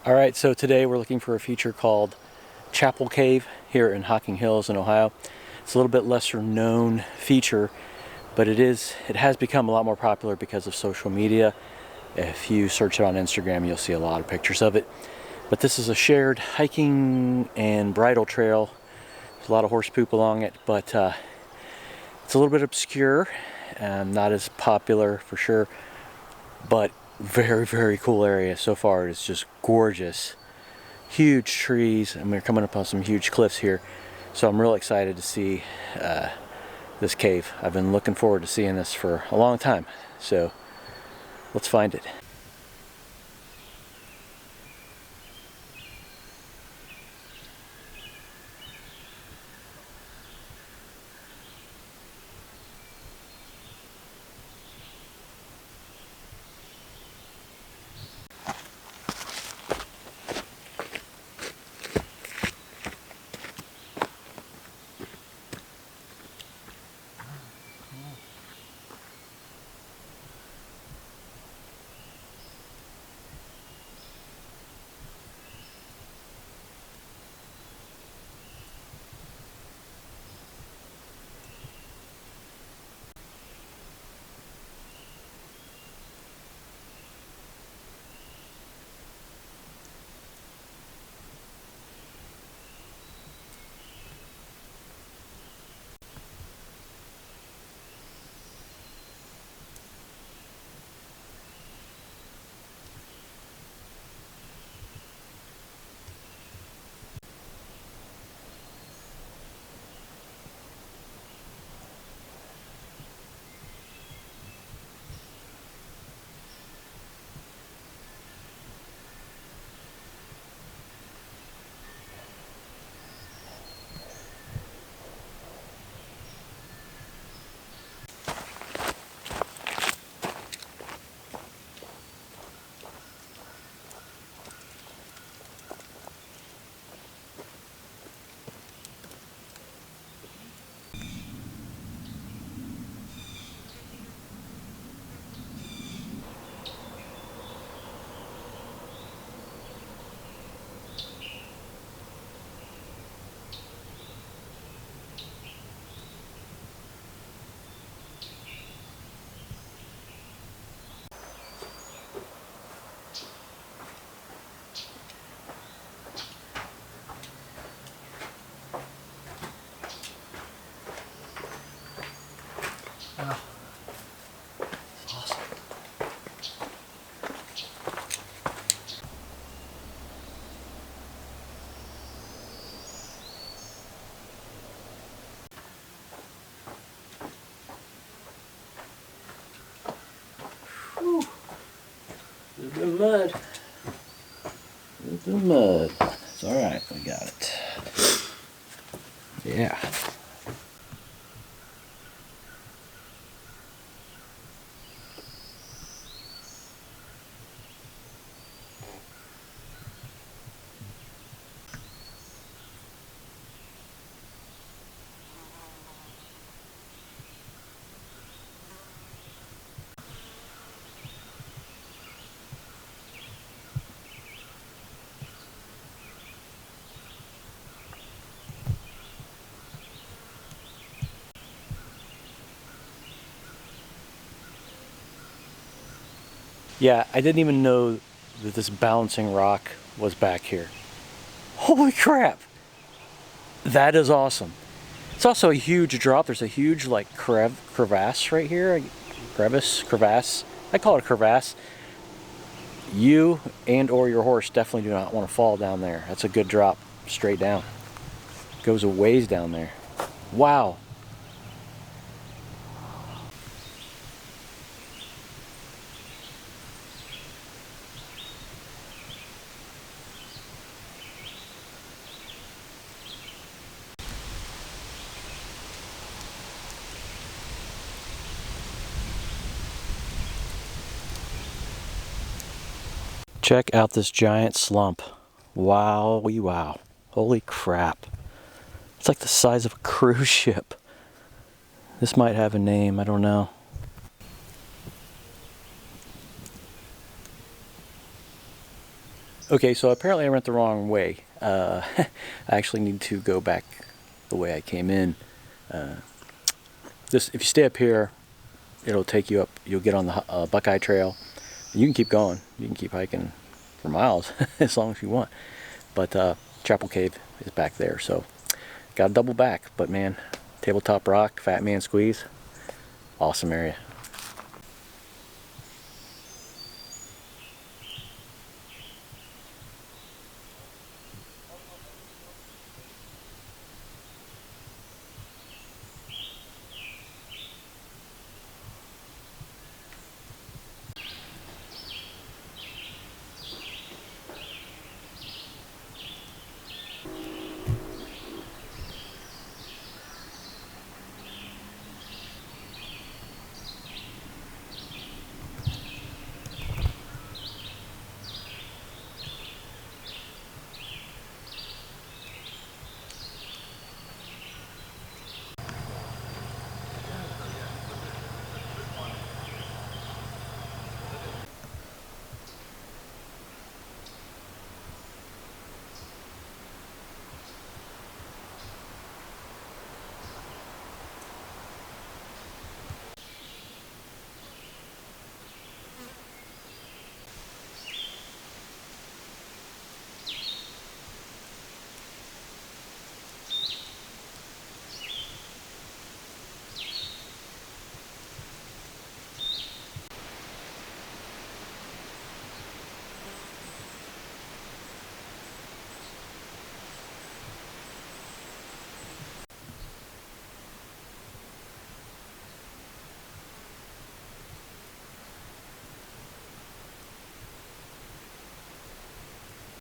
Alright, so today we're looking for a feature called Chapel Cave here in Hocking Hills in Ohio. It's a little bit lesser known feature, but it has become a lot more popular because of social media. If you search it on Instagram, you'll see a lot of pictures of it. But this is a shared hiking and bridle trail. There's a lot of horse poop along it, but it's a little bit obscure, not as popular for sure, but very, very cool area. So far it's just gorgeous. Huge trees, and we're coming up on some huge cliffs here. So I'm real excited to see this cave. I've been looking forward to seeing this for a long time. So let's find it. Wow, that's awesome. Whew. A little bit of mud. A little bit of mud. It's alright, we got it. Yeah. Yeah, I didn't even know that this bouncing rock was back here. Holy crap! That is awesome. It's also a huge drop. There's a huge like crevasse right here. Crevasse. I call it a crevasse. You and or your horse definitely do not want to fall down there. That's a good drop straight down. Goes a ways down there. Wow. Check out this giant slump. Wowie wow. Holy crap. It's like the size of a cruise ship. This might have a name, I don't know. Okay, so apparently I went the wrong way. I actually need to go back the way I came in. If you stay up here, it'll take you up. You'll get on the Buckeye Trail. You can keep going. You can keep hiking for miles as long as you want. But Chapel Cave is back there, so got to double back. But man, Tabletop Rock, Fat Man Squeeze, awesome area.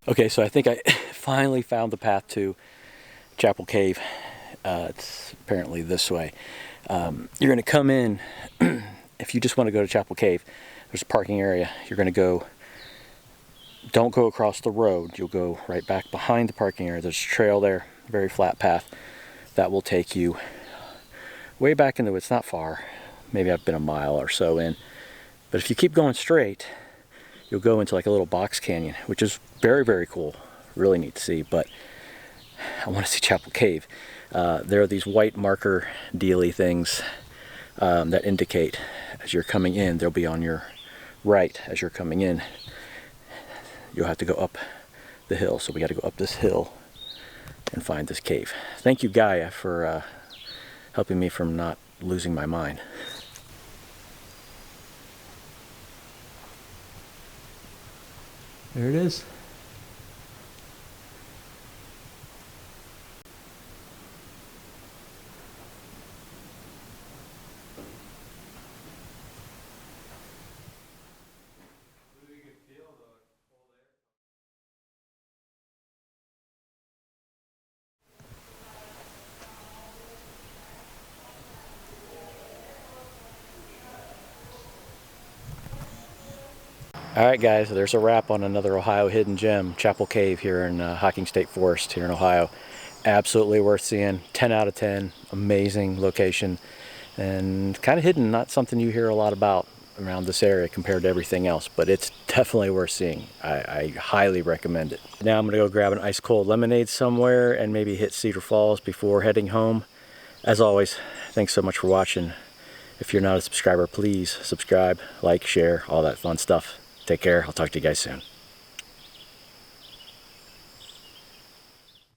Okay, so I think I finally found the path to Chapel Cave. It's apparently this way. You're going to come in, if you just want to go to Chapel Cave, there's a parking area. You're going to go, don't go across the road. You'll go right back behind the parking area. There's a trail there, very flat path. That will take you way back in the woods. It's not far. Maybe I've been a mile or so in. But if you keep going straight, you'll go into like a little box canyon, which is very, very cool. Really neat to see, but I want to see Chapel Cave. There are these white marker dealy things that indicate as you're coming in. They'll be on your right as you're coming in. You'll have to go up the hill, so we got to go up this hill and find this cave. Thank you, Gaia, for helping me from not losing my mind. There it is. Alright guys, there's a wrap on another Ohio hidden gem, Chapel Cave here in Hocking State Forest here in Ohio. Absolutely worth seeing, 10 out of 10, amazing location, and kind of hidden, not something you hear a lot about around this area compared to everything else, but it's definitely worth seeing. I highly recommend it. Now I'm going to go grab an ice cold lemonade somewhere and maybe hit Cedar Falls before heading home. As always, thanks so much for watching. If you're not a subscriber, please subscribe, like, share, all that fun stuff. Take care. I'll talk to you guys soon.